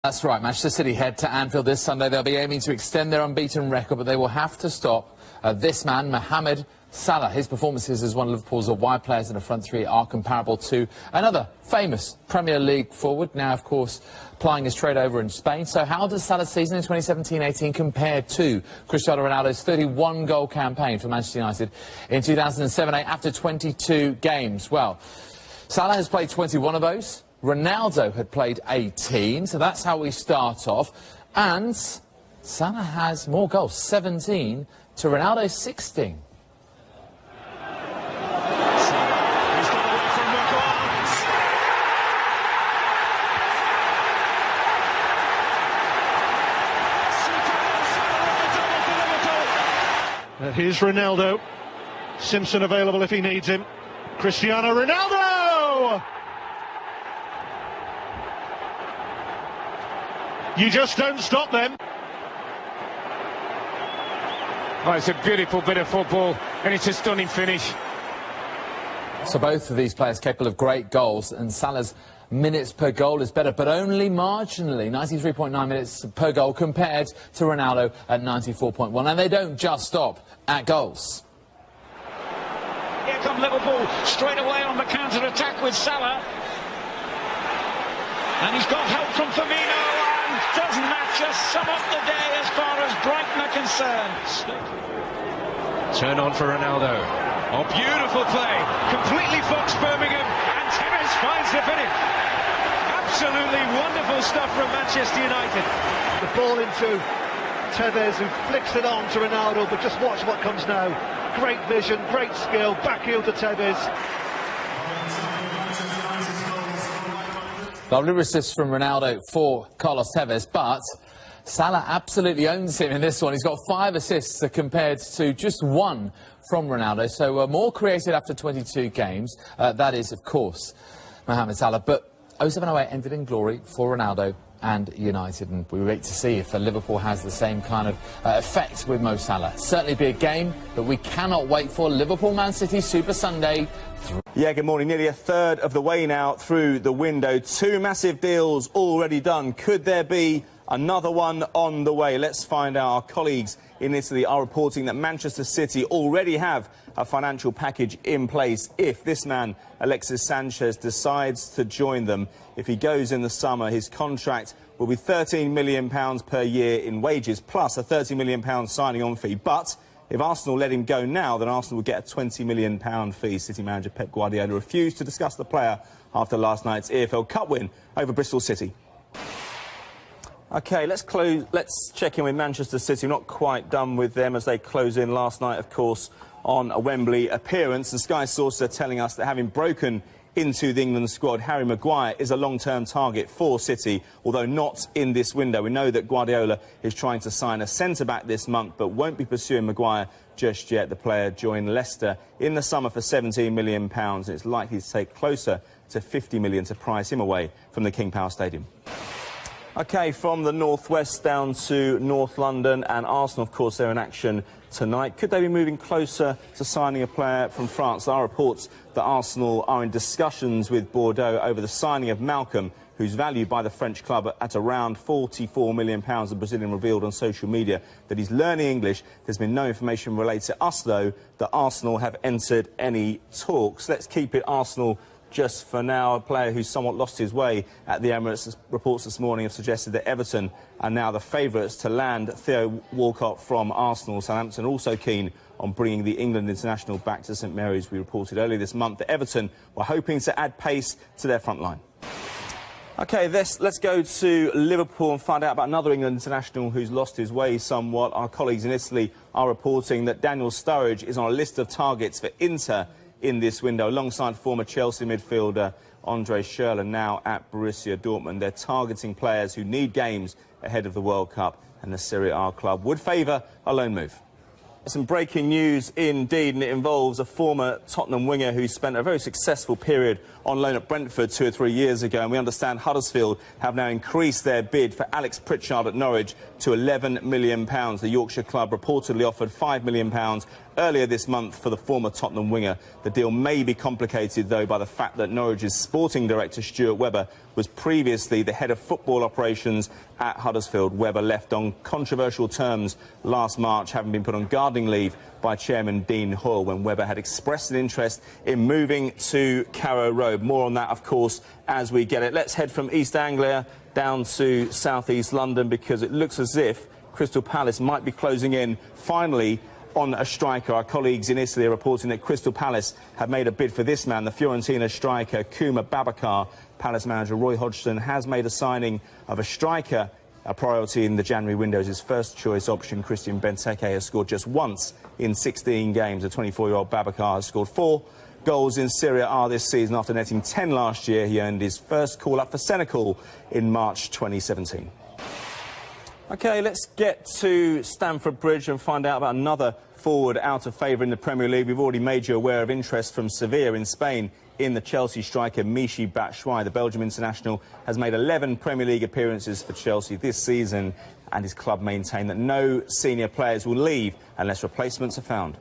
That's right. Manchester City head to Anfield this Sunday. They'll be aiming to extend their unbeaten record, but they will have to stop this man, Mohamed Salah. His performances as one of Liverpool's wide players in the front three are comparable to another famous Premier League forward, now, of course, plying his trade over in Spain. So how does Salah's season in 2017-18 compare to Cristiano Ronaldo's 31-goal campaign for Manchester United in 2007-8 after 22 games? Well, Salah has played 21 of those. Ronaldo had played 18, so that's how we start off. And Salah has more goals, 17, to Ronaldo's 16. Here's Ronaldo. Simpson available if he needs him. Cristiano Ronaldo! You just don't stop them. Oh, it's a beautiful bit of football, and it's a stunning finish. So both of these players capable of great goals, and Salah's minutes per goal is better, but only marginally, 93.9 minutes per goal compared to Ronaldo at 94.1. And they don't just stop at goals. Here come Liverpool straight away on the counter-attack with Salah. And he's got help from Firmino. Doesn't that just sum up the day as far as Brighton are concerned? Turn on for Ronaldo. Oh, beautiful play. Completely foxed Birmingham, and Tevez finds the finish. Absolutely wonderful stuff from Manchester United. The ball into Tevez, who flicks it on to Ronaldo, but just watch what comes now. Great vision, great skill, backheel to Tevez. Lovely assist from Ronaldo for Carlos Tevez, but Salah absolutely owns him in this one. He's got 5 assists compared to just 1 from Ronaldo, so more created after 22 games. That is, of course, Mohamed Salah. But 07-08 ended in glory for Ronaldo and United, and we wait to see if Liverpool has the same kind of effect with Mo Salah. Certainly be a game that we cannot wait for. Liverpool-Man City Super Sunday. Yeah, good morning. Nearly a third of the way now through the window. 2 massive deals already done. Could there be another one on the way? Let's find out. Our colleagues in Italy are reporting that Manchester City already have a financial package in place if this man, Alexis Sanchez, decides to join them. If he goes in the summer, his contract will be £13 million per year in wages, plus a £30 million signing-on fee. But if Arsenal let him go now, then Arsenal would get a £20 million fee. City manager Pep Guardiola refused to discuss the player after last night's EFL Cup win over Bristol City. OK, let's check in with Manchester City. Not quite done with them as they close in last night, of course, on a Wembley appearance. And Sky sources are telling us that having broken into the England squad, Harry Maguire is a long-term target for City, although not in this window. We know that Guardiola is trying to sign a centre-back this month, but won't be pursuing Maguire just yet. The player joined Leicester in the summer for £17 million, and it's likely to take closer to £50 million to price him away from the King Power Stadium. OK, from the northwest down to North London, and Arsenal, of course, they're in action tonight. Could they be moving closer to signing a player from France? There are reports that Arsenal are in discussions with Bordeaux over the signing of Malcom, who's valued by the French club at around £44 million. The Brazilian revealed on social media that he's learning English. There's been no information related to us, though, that Arsenal have entered any talks. Let's keep it Arsenal just for now. A player who's somewhat lost his way at the Emirates. Reports this morning have suggested that Everton are now the favourites to land Theo Walcott from Arsenal. Southampton also keen on bringing the England international back to St Mary's. We reported earlier this month that Everton were hoping to add pace to their front line. OK, let's go to Liverpool and find out about another England international who's lost his way somewhat. Our colleagues in Italy are reporting that Daniel Sturridge is on a list of targets for Inter in this window, alongside former Chelsea midfielder Andre Schürrle, now at Borussia Dortmund. They're targeting players who need games ahead of the World Cup, and the Serie A club would favour a loan move. Some breaking news indeed, and it involves a former Tottenham winger who spent a very successful period on loan at Brentford 2 or 3 years ago, and we understand Huddersfield have now increased their bid for Alex Pritchard at Norwich to £11 million. The Yorkshire club reportedly offered £5 million earlier this month for the former Tottenham winger. The deal may be complicated, though, by the fact that Norwich's sporting director, Stuart Webber, was previously the head of football operations at Huddersfield. Webber left on controversial terms last March, having been put on gardening leave by Chairman Dean Hoyle when Webber had expressed an interest in moving to Carrow Road. More on that, of course, as we get it. Let's head from East Anglia down to South East London, because it looks as if Crystal Palace might be closing in finally on a striker. Our colleagues in Italy are reporting that Crystal Palace have made a bid for this man, the Fiorentina striker Kuma Babacar. Palace manager Roy Hodgson has made a signing of a striker a priority in the January window. His first choice option, Christian Benteke, has scored just once in 16 games. The 24-year-old Babacar has scored 4 goals in Serie A this season after netting 10 last year. He earned his first call-up for Senegal in March 2017. OK, let's get to Stamford Bridge and find out about another forward out of favour in the Premier League. We've already made you aware of interest from Sevilla in Spain in the Chelsea striker Michy Batshuayi. The Belgium international has made 11 Premier League appearances for Chelsea this season, and his club maintain that no senior players will leave unless replacements are found.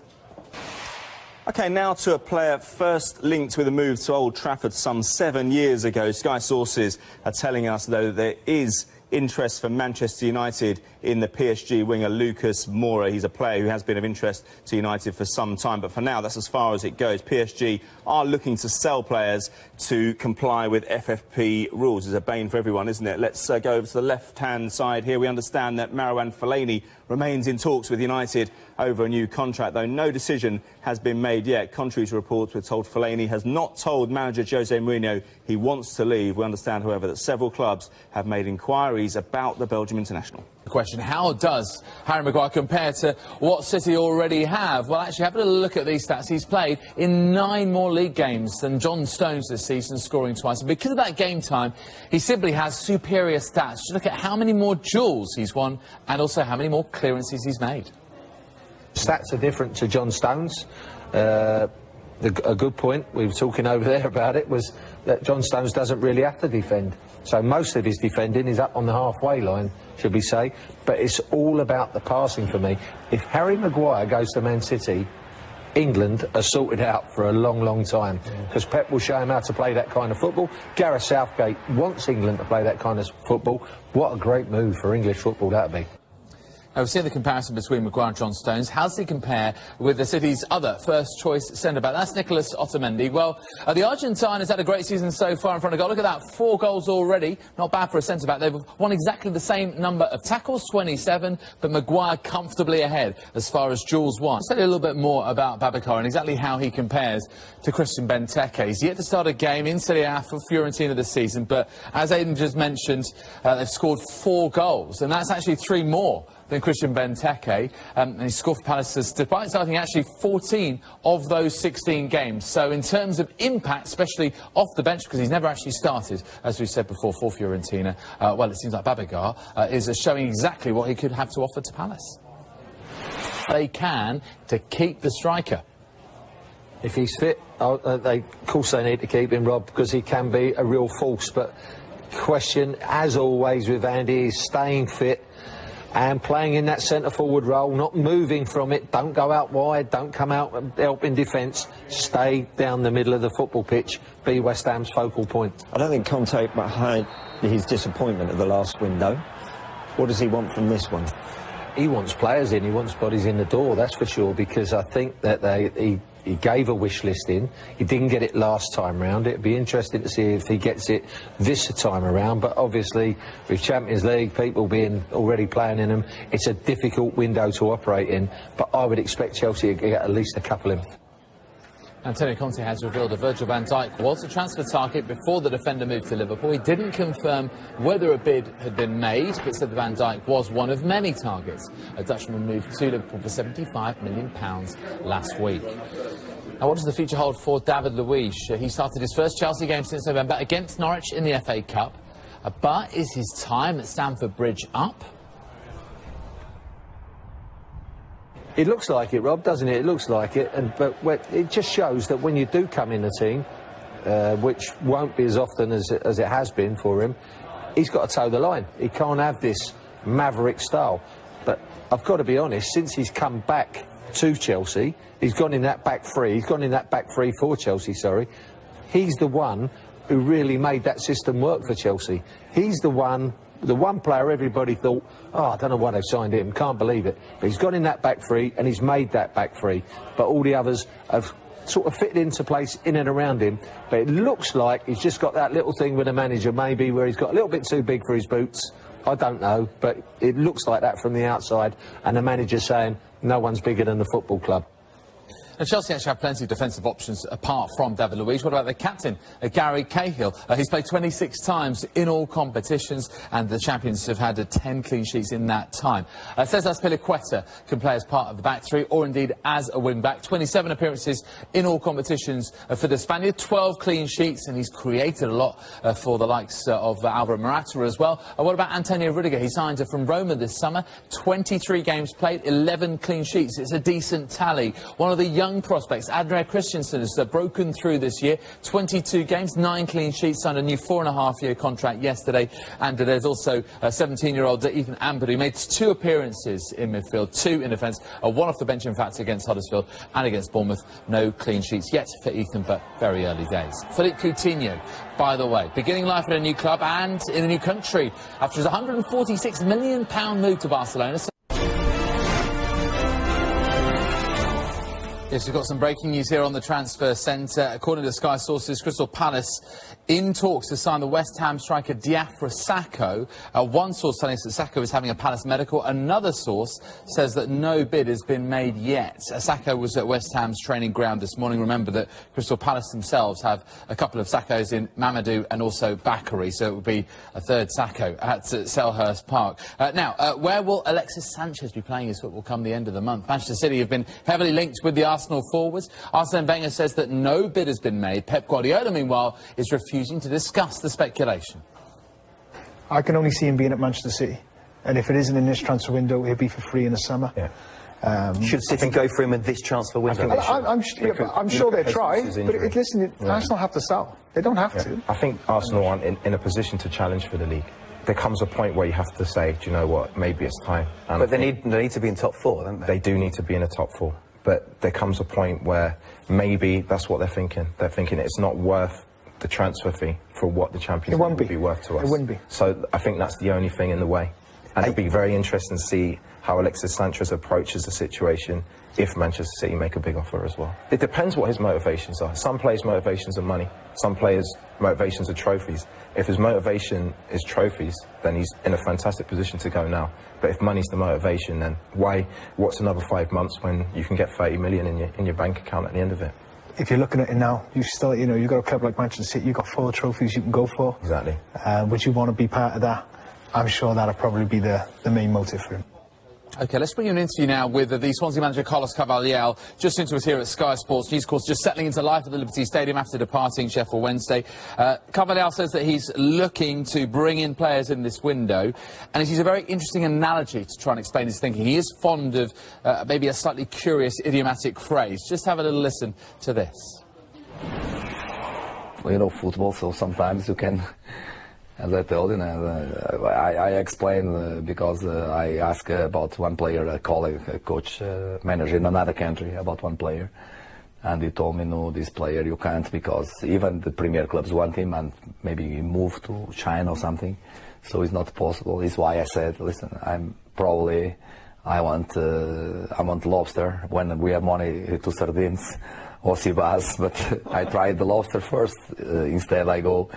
OK, now to a player first linked with a move to Old Trafford some 7 years ago. Sky sources are telling us, though, that there is interest from Manchester United in the PSG winger Lucas Moura. He's a player who has been of interest to United for some time, but for now that's as far as it goes. PSG are looking to sell players to comply with FFP rules. It's a bane for everyone, isn't it? Let's go over to the left-hand side here. We understand that Marouane Fellaini remains in talks with United over a new contract, though no decision has been made yet. Contrary to reports, we're told Fellaini has not told manager Jose Mourinho he wants to leave. We understand, however, that several clubs have made inquiries about the Belgium international. The question, how does Harry Maguire compare to what City already have? Well, actually, have a look at these stats. He's played in 9 more league games than John Stones this season, scoring twice. And because of that game time, he simply has superior stats. Just look at how many more duels he's won and also how many more clearances he's made. Stats are different to John Stones. A good point, we were talking over there about it, was that John Stones doesn't really have to defend. So most of his defending is up on the halfway line, should we say. But it's all about the passing for me. If Harry Maguire goes to Man City, England are sorted out for a long, long time, because Pep will show him how to play that kind of football. Gareth Southgate wants England to play that kind of football. What a great move for English football that would be. Now, we've seen the comparison between Maguire and John Stones. How does he compare with the City's other first-choice centre-back? That's Nicolas Otamendi. Well, the Argentine has had a great season so far in front of goal. Look at that, 4 goals already. Not bad for a centre-back. They've won exactly the same number of tackles, 27, but Maguire comfortably ahead as far as duels won. Let's tell you a little bit more about Babacar and exactly how he compares to Christian Benteke. He's yet to start a game in Serie A for Fiorentina this season, but as Aidan just mentioned, they've scored 4 goals, and that's actually 3 more than Christian Benteke, and he scored for Palace despite starting actually 14 of those 16 games. So in terms of impact, especially off the bench, because he's never actually started, as we said before, for Fiorentina, well, it seems like Babacar is showing exactly what he could have to offer to Palace. They can to keep the striker. If he's fit, of course they need to keep him, Rob, because he can be a real force. But question, as always with Andy, is staying fit and playing in that centre-forward role, not moving from it. Don't go out wide, don't come out and help in defence. Stay down the middle of the football pitch, be West Ham's focal point. I don't think Conte might hide his disappointment at the last window. What does he want from this one? He wants players in, he wants bodies in the door, that's for sure, because I think that he gave a wish list in. He didn't get it last time round. It'd be interesting to see if he gets it this time around, but obviously with Champions League, people being already playing in them, it's a difficult window to operate in, but I would expect Chelsea to get at least a couple in. Antonio Conte has revealed that Virgil van Dijk was a transfer target before the defender moved to Liverpool. He didn't confirm whether a bid had been made, but said that Van Dijk was one of many targets. A Dutchman moved to Liverpool for £75 million last week. Now, what does the future hold for David Luiz? He started his first Chelsea game since November against Norwich in the FA Cup. But is his time at Stamford Bridge up? It looks like it, Rob, doesn't it? It looks like it, but it just shows that when you do come in the team, which won't be as often as it has been for him, he's got to toe the line. He can't have this maverick style. But I've got to be honest, since he's come back to Chelsea. He's gone in that back three. He's gone in that back three for Chelsea, sorry. He's the one who really made that system work for Chelsea. He's the one player everybody thought, oh, I don't know why they've signed him, can't believe it. But he's gone in that back three and he's made that back three. But all the others have sort of fitted into place in and around him. But it looks like he's just got that little thing with the manager, maybe, where he's got a little bit too big for his boots. I don't know, but it looks like that from the outside. And the manager's saying, no one's bigger than the football club. Now, Chelsea actually have plenty of defensive options apart from David Luiz. What about the captain, Gary Cahill? He's played 26 times in all competitions, and the champions have had 10 clean sheets in that time. Cesar Azpilicueta can play as part of the back three, or indeed as a wing-back. 27 appearances in all competitions for the Spaniard, 12 clean sheets, and he's created a lot for the likes of Alvaro Morata as well. What about Antonio Rudiger? He signed from Roma this summer. 23 games played, 11 clean sheets. It's a decent tally. One of the young prospects, Adrian Christensen, has broken through this year. 22 games, 9 clean sheets, signed a new 4.5-year contract yesterday. And there's also a 17-year-old Ethan Ampadu, who made 2 appearances in midfield, 2 in defence, 1 off the bench, in fact, against Huddersfield and against Bournemouth. No clean sheets yet for Ethan, but very early days. Philippe Coutinho, by the way, beginning life at a new club and in a new country after his £146 million move to Barcelona. Yes, we've got some breaking news here on the transfer centre. According to Sky sources, Crystal Palace in talks to sign the West Ham striker Diafra Sakho. One source telling us that Sakho is having a Palace medical. Another source says that no bid has been made yet. Sakho was at West Ham's training ground this morning. Remember that Crystal Palace themselves have a couple of Sakhos in Mamadou and also Bakary, so it would be a third Sakho at Selhurst Park. Now, where will Alexis Sanchez be playing his football come the end of the month? Manchester City have been heavily linked with the Arsenal forwards. Arsene Wenger says that no bid has been made. Pep Guardiola, meanwhile, is refusing to discuss the speculation. I can only see him being at Manchester City, and if it isn't in this transfer window, he'll be for free in the summer. Yeah. Should City go for him in this transfer window? I'm sure they'll try, but listen, Arsenal have to sell. They don't have to. I think Arsenal aren't in a position to challenge for the league. There comes a point where you have to say, do you know what, maybe it's time. And but they need to be in top 4, don't they? They do need to be in the top 4. But there comes a point where maybe that's what they're thinking. They're thinking it's not worth the transfer fee for what the Champions League would be worth to us. It wouldn't be. So I think that's the only thing in the way. And it'll be very interesting to see how Alexis Sanchez approaches the situation if Manchester City make a big offer as well. It depends what his motivations are. Some players' motivations are money. Some players' motivations are trophies. If his motivation is trophies, then he's in a fantastic position to go now. But if money's the motivation, then what's another 5 months when you can get 30 million in your bank account at the end of it? If you're looking at it now, you've got a club like Manchester City, you've got 4 trophies you can go for. Exactly. Would you want to be part of that? I'm sure that'll probably be the main motive for him. OK, let's bring you an interview now with the Swansea manager Carlos Carvalhal, just into us here at Sky Sports News, of course, just settling into life at the Liberty Stadium after departing Sheffield Wednesday. Carvalhal says that he's looking to bring in players in this window, and he's used a very interesting analogy to try and explain his thinking. He is fond of maybe a slightly curious idiomatic phrase. Just have a little listen to this. Well, you know, football, so sometimes you can... As I told you, I explain because I asked about one player, a colleague, a coach, manager in another country, about one player. And he told me, no, this player you can't, because even the Premier clubs want him and maybe he moved to China or something. So it's not possible. It's why I said, listen, I want lobster when we have money to sardines or sea bass, but I tried the lobster first. Instead I go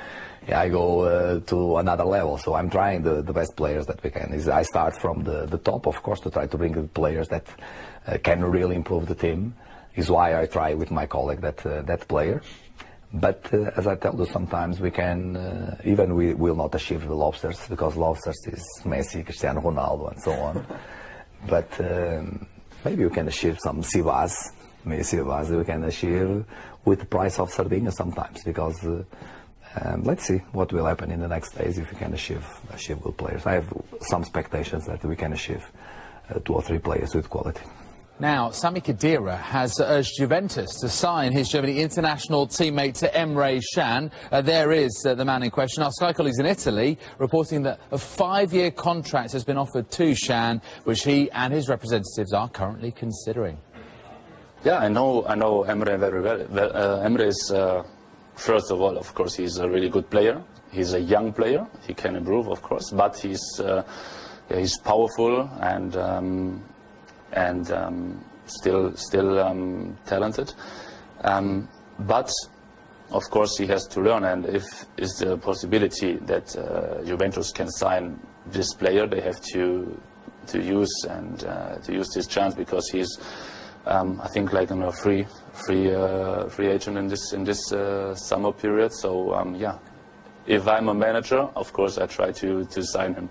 to another level. So I'm trying the best players that we can. I start from the top, of course, to try to bring the players that can really improve the team. Is why I try with my colleague that player. But as I tell you, sometimes we can, even we will not achieve the lobsters, because lobsters is Messi, Cristiano Ronaldo and so on. But maybe we can achieve some sea bass. Maybe sea bass we can achieve with the price of sardines sometimes, because let's see what will happen in the next days if we can achieve good players. I have some expectations that we can achieve 2 or 3 players with quality. Now, Sami Khedira has urged Juventus to sign his Germany international teammate to Emre Can. There is the man in question. Our Sky colleagues in Italy reporting that a 5-year contract has been offered to Can, which he and his representatives are currently considering. Yeah, I know Emre very well. Emre is, first of all, of course, he's a really good player. He's a young player. He can improve, of course, but he's powerful and still talented. But of course, he has to learn. And if is the possibility that Juventus can sign this player, they have to use this chance, because he's I think like on a free agent in this summer period. So yeah, if I'm a manager, of course I try to sign him.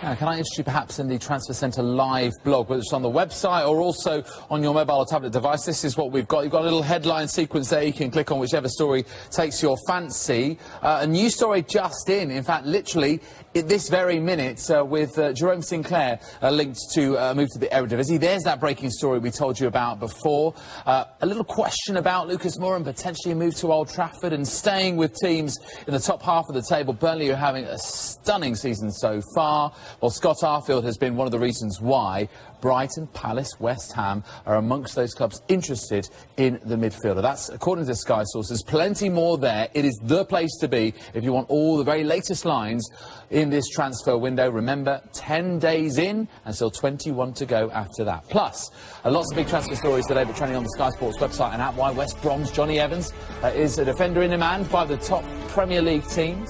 Can I interest you perhaps in the Transfer Centre live blog, whether it's on the website or also on your mobile or tablet device? This is what we've got. You've got a little headline sequence there. You can click on whichever story takes your fancy. A new story just in fact, literally at this very minute, with Jerome Sinclair linked to a move to the Eredivisie. There's that breaking story we told you about before. A little question about Lucas Moura and potentially a move to Old Trafford, and staying with teams in the top half of the table. Burnley are having a stunning season so far. Well, Scott Arfield has been one of the reasons why Brighton, Palace, West Ham are amongst those clubs interested in the midfielder. That's according to Sky sources. Plenty more there. It is the place to be if you want all the very latest lines in this transfer window. Remember, 10 days in and still 21 to go after that. Plus, lots of big transfer stories today, but trending on the Sky Sports website and app. Why West Brom's Johnny Evans is a defender in demand by the top Premier League teams.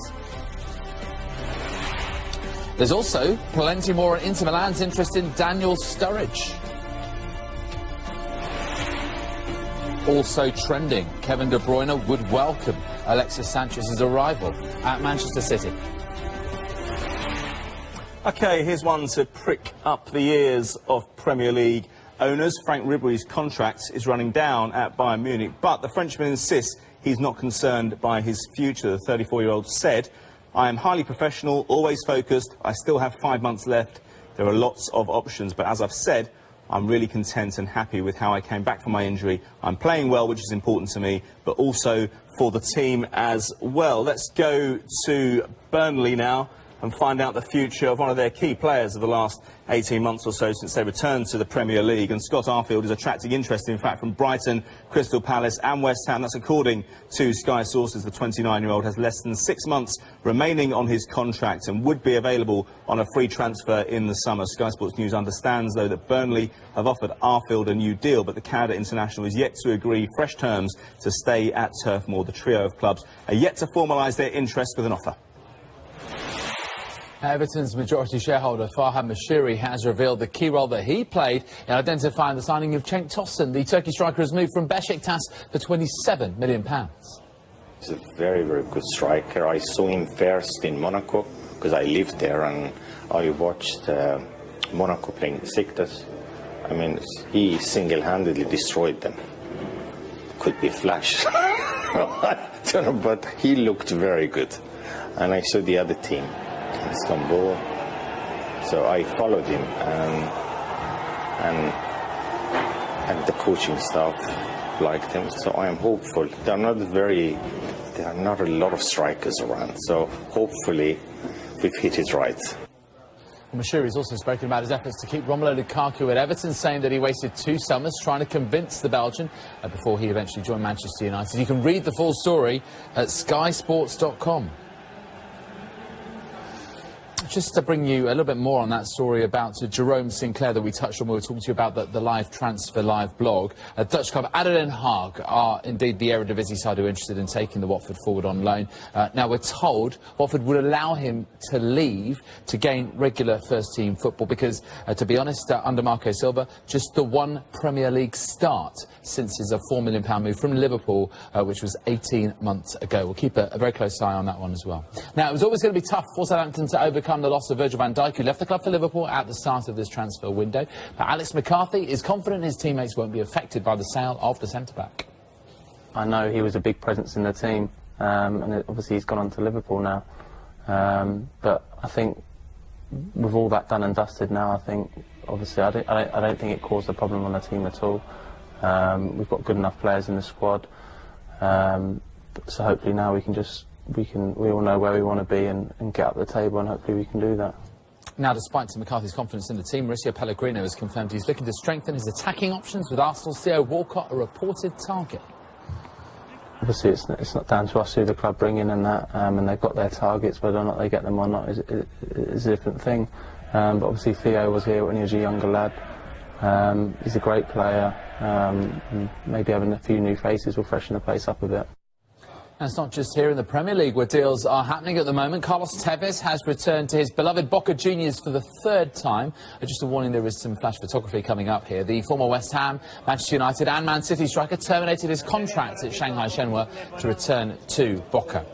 There's also plenty more on Inter Milan's interest in Daniel Sturridge. Also trending, Kevin De Bruyne would welcome Alexis Sanchez's arrival at Manchester City. OK, here's one to prick up the ears of Premier League owners. Frank Ribery's contract is running down at Bayern Munich, but the Frenchman insists he's not concerned by his future. The 34-year-old said, "I am highly professional, always focused. I still have 5 months left. There are lots of options, but as I've said, I'm really content and happy with how I came back from my injury. I'm playing well, which is important to me, but also for the team as well." Let's go to Burnley now and find out the future of one of their key players of the last 18 months or so since they returned to the Premier League. And Scott Arfield is attracting interest, in fact, from Brighton, Crystal Palace and West Ham. That's according to Sky sources. The 29-year-old has less than 6 months remaining on his contract and would be available on a free transfer in the summer. Sky Sports News understands, though, that Burnley have offered Arfield a new deal, but the Canada international is yet to agree fresh terms to stay at Turf Moor. The trio of clubs are yet to formalise their interest with an offer. Everton's majority shareholder Farhad Moshiri has revealed the key role that he played in identifying the signing of Cenk Tosun. The Turkish striker has moved from Beşiktaş for £27 million. He's a very, very good striker. I saw him first in Monaco because I lived there, and I watched Monaco playing Beşiktaş. I mean, he single-handedly destroyed them. Could be flash. I don't know, but he looked very good. And I saw the other team, Istanbul, so I followed him, and the coaching staff liked him, so I am hopeful. There are not a lot of strikers around, so hopefully we've hit it right. Moshiri has also spoken about his efforts to keep Romelu Lukaku at Everton, saying that he wasted 2 summers trying to convince the Belgian before he eventually joined Manchester United. You can read the full story at skysports.com. Just to bring you a little bit more on that story about Jerome Sinclair that we touched on when we were talking to you about the live transfer live blog. Dutch club ADO Den Haag are indeed the Eredivisie side who are interested in taking the Watford forward on loan. Now we're told Watford would allow him to leave to gain regular first-team football because, to be honest, under Marco Silva, just the one Premier League start since his £4 million move from Liverpool, which was 18 months ago. We'll keep a very close eye on that one as well. Now, it was always going to be tough for Southampton to overcome the loss of Virgil van Dijk, who left the club for Liverpool at the start of this transfer window. But Alex McCarthy is confident his teammates won't be affected by the sale of the centre-back. I know he was a big presence in the team, and obviously he's gone on to Liverpool now. But I think with all that done and dusted now, I think, obviously, I don't think it caused a problem on the team at all. We've got good enough players in the squad, so hopefully now we all know where we want to be and get up the table, and hopefully we can do that. Now, despite Tim McCarthy's confidence in the team, Mauricio Pellegrino has confirmed he's looking to strengthen his attacking options, with Arsenal's Theo Walcott a reported target. Obviously, it's not down to us who the club bring in and that, and they've got their targets. Whether or not they get them or not is a different thing. But obviously, Theo was here when he was a younger lad. He's a great player. And maybe having a few new faces will freshen the place up a bit. And it's not just here in the Premier League where deals are happening at the moment. Carlos Tevez has returned to his beloved Boca Juniors for the 3rd time. Just a warning, there is some flash photography coming up here. The former West Ham, Manchester United and Man City striker terminated his contract at Shanghai Shenhua to return to Boca.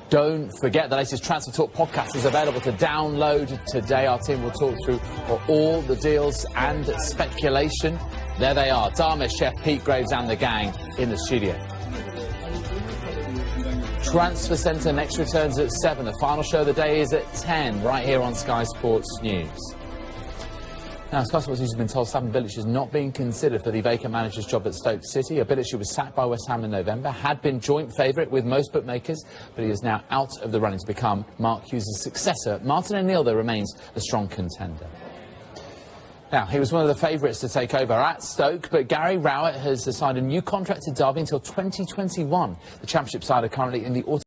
Don't forget, the latest Transfer Talk podcast is available to download today. Our team will talk through all the deals and speculation. There they are, Darmish, Chef Pete Graves and the gang in the studio. Transfer Centre next returns at 7. The final show of the day is at 10, right here on Sky Sports News. Now, Sky Sports News has been told Slaven Bilic is not being considered for the vacant manager's job at Stoke City. Bilic, who was sacked by West Ham in November, had been joint favourite with most bookmakers, but he is now out of the running to become Mark Hughes' successor. Martin O'Neill, though, remains a strong contender. Now, he was one of the favourites to take over at Stoke, but Gary Rowett has signed a new contract to Derby until 2021. The Championship side are currently in the